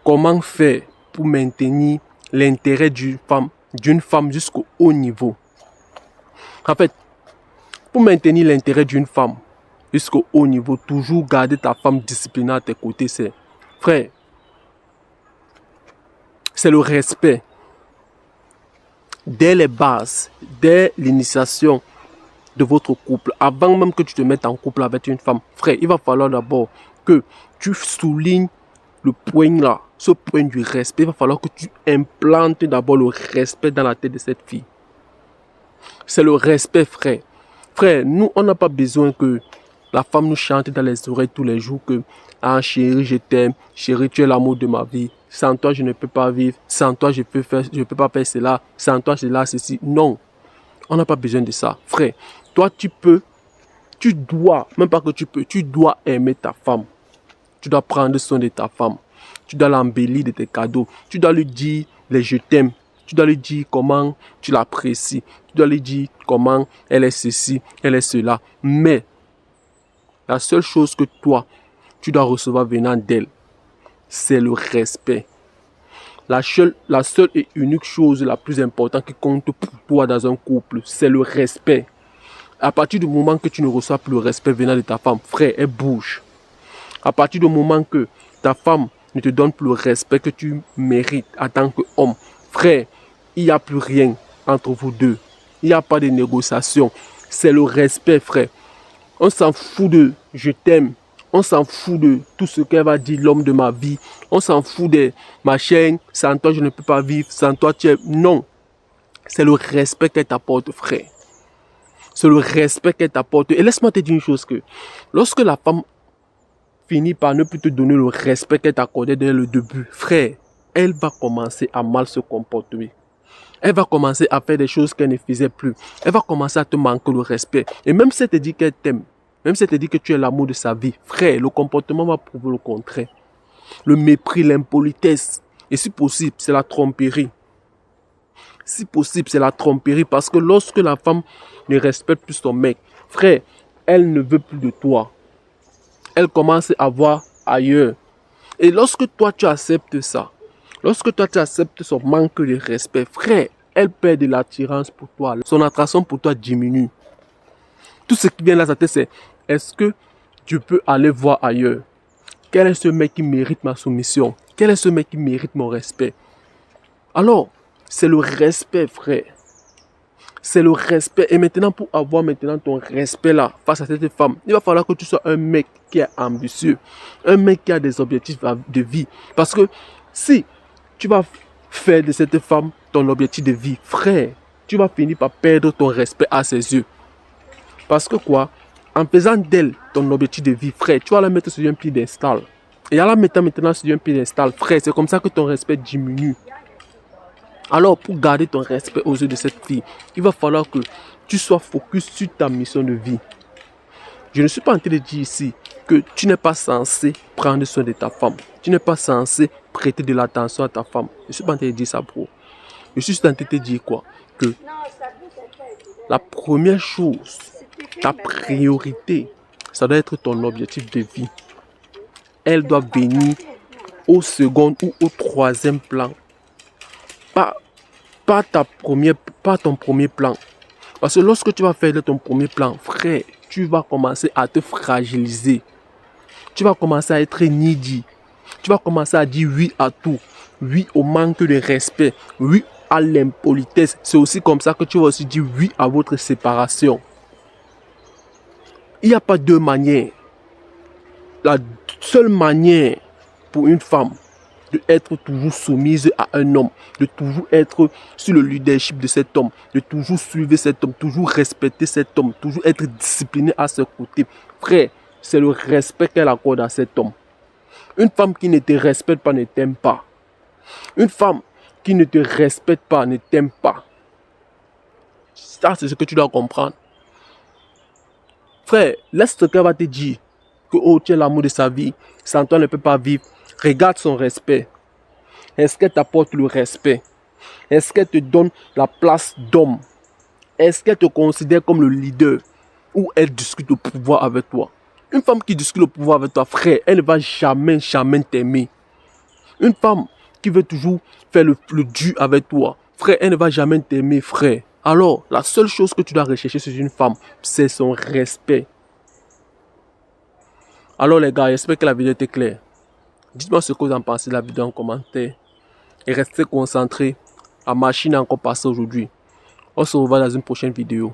Comment faire pour maintenir l'intérêt d'une femme jusqu'au haut niveau? En fait, pour maintenir l'intérêt d'une femme jusqu'au haut niveau, toujours garder ta femme disciplinée à tes côtés, frère, c'est le respect. Dès les bases, dès l'initiation de votre couple, avant même que tu te mettes en couple avec une femme, frère, il va falloir d'abord que tu soulignes le point là, ce point du respect. Il va falloir que tu implantes d'abord le respect dans la tête de cette fille. C'est le respect, frère. Frère, nous, on n'a pas besoin que la femme nous chante dans les oreilles tous les jours que « Ah chérie, je t'aime, chérie, tu es l'amour de ma vie. Sans toi, je ne peux pas vivre. Sans toi, je peux pas faire cela. Sans toi, cela, ceci. » Non, on n'a pas besoin de ça. Frère, toi, tu dois, même pas que tu dois aimer ta femme. Tu dois prendre soin de ta femme. Tu dois l'embellir de tes cadeaux. Tu dois lui dire les je t'aime. Tu dois lui dire comment tu l'apprécies. Tu dois lui dire comment elle est ceci, elle est cela. Mais la seule chose que toi, tu dois recevoir venant d'elle, c'est le respect. La seule et unique chose la plus importante qui compte pour toi dans un couple, c'est le respect. À partir du moment que tu ne reçois plus le respect venant de ta femme, frère, elle bouge. À partir du moment que ta femme ne te donne plus le respect que tu mérites en tant qu'homme, frère, il n'y a plus rien entre vous deux. Il n'y a pas de négociation. C'est le respect, frère. On s'en fout de « je t'aime ». On s'en fout de tout ce qu'elle va dire, l'homme de ma vie. On s'en fout de « ma chaîne, sans toi je ne peux pas vivre, sans toi tu es… » Non. C'est le respect qu'elle t'apporte, frère. C'est le respect qu'elle t'apporte. Et laisse-moi te dire une chose que lorsque la femme finit par ne plus te donner le respect qu'elle t'accordait dès le début, frère, elle va commencer à mal se comporter. Elle va commencer à faire des choses qu'elle ne faisait plus. Elle va commencer à te manquer le respect. Et même si elle te dit qu'elle t'aime, même si elle te dit que tu es l'amour de sa vie, frère, le comportement va prouver le contraire. Le mépris, l'impolitesse. Et si possible, c'est la tromperie. Si possible, c'est la tromperie. Parce que lorsque la femme ne respecte plus son mec, frère, elle ne veut plus de toi. Elle commence à voir ailleurs. Et lorsque toi, tu acceptes ça, lorsque toi, tu acceptes son manque de respect, frère, elle perd de l'attirance pour toi. Son attraction pour toi diminue. Tout ce qui vient dans sa tête, c'est est-ce que je peux aller voir ailleurs? Quel est ce mec qui mérite ma soumission? Quel est ce mec qui mérite mon respect? Alors, c'est le respect, frère. C'est le respect. Et maintenant, pour avoir maintenant ton respect là, face à cette femme, il va falloir que tu sois un mec qui est ambitieux. Un mec qui a des objectifs de vie. Parce que si tu vas faire de cette femme ton objectif de vie, frère, tu vas finir par perdre ton respect à ses yeux. Parce que quoi? En faisant d'elle ton objectif de vie, frère, tu vas la mettre sur un pied d'install. Et en la mettant maintenant sur un pied d'install, frère, c'est comme ça que ton respect diminue. Alors, pour garder ton respect aux yeux de cette fille, il va falloir que tu sois focus sur ta mission de vie. Je ne suis pas en train de dire ici que tu n'es pas censé prendre soin de ta femme. Tu n'es pas censé prêter de l'attention à ta femme. Je ne suis pas en train de dire ça, bro. Je suis juste en train de te dire quoi? Que la première chose, ta priorité, ça doit être ton objectif de vie. Elle doit venir au second ou au troisième plan. Pas ton premier plan. Parce que lorsque tu vas faire de ton premier plan, frère, tu vas commencer à te fragiliser. Tu vas commencer à être needy. Tu vas commencer à dire oui à tout. Oui au manque de respect. Oui à l'impolitesse. C'est aussi comme ça que tu vas aussi dire oui à votre séparation. Il n'y a pas deux manières. La seule manière pour une femme d'être toujours soumise à un homme, de toujours être sur le leadership de cet homme, de toujours suivre cet homme, toujours respecter cet homme, toujours être discipliné à ses côtés. Frère, c'est le respect qu'elle accorde à cet homme. Une femme qui ne te respecte pas ne t'aime pas. Une femme qui ne te respecte pas ne t'aime pas. Ça, c'est ce que tu dois comprendre. Frère, laisse ce qu'elle va te dire. Que oh, tu es l'amour de sa vie. Sans toi, elle ne peut pas vivre. Regarde son respect. Est-ce qu'elle t'apporte le respect? Est-ce qu'elle te donne la place d'homme? Est-ce qu'elle te considère comme le leader? Ou elle discute le pouvoir avec toi? Une femme qui discute le pouvoir avec toi, frère, elle ne va jamais t'aimer. Une femme qui veut toujours faire le dur avec toi, frère, elle ne va jamais t'aimer, frère. Alors, la seule chose que tu dois rechercher chez une femme, c'est son respect. Alors les gars, j'espère que la vidéo était claire. Dites-moi ce que vous en pensez de la vidéo en commentaire. Et restez concentrés. La machine a encore passé aujourd'hui. On se revoit dans une prochaine vidéo.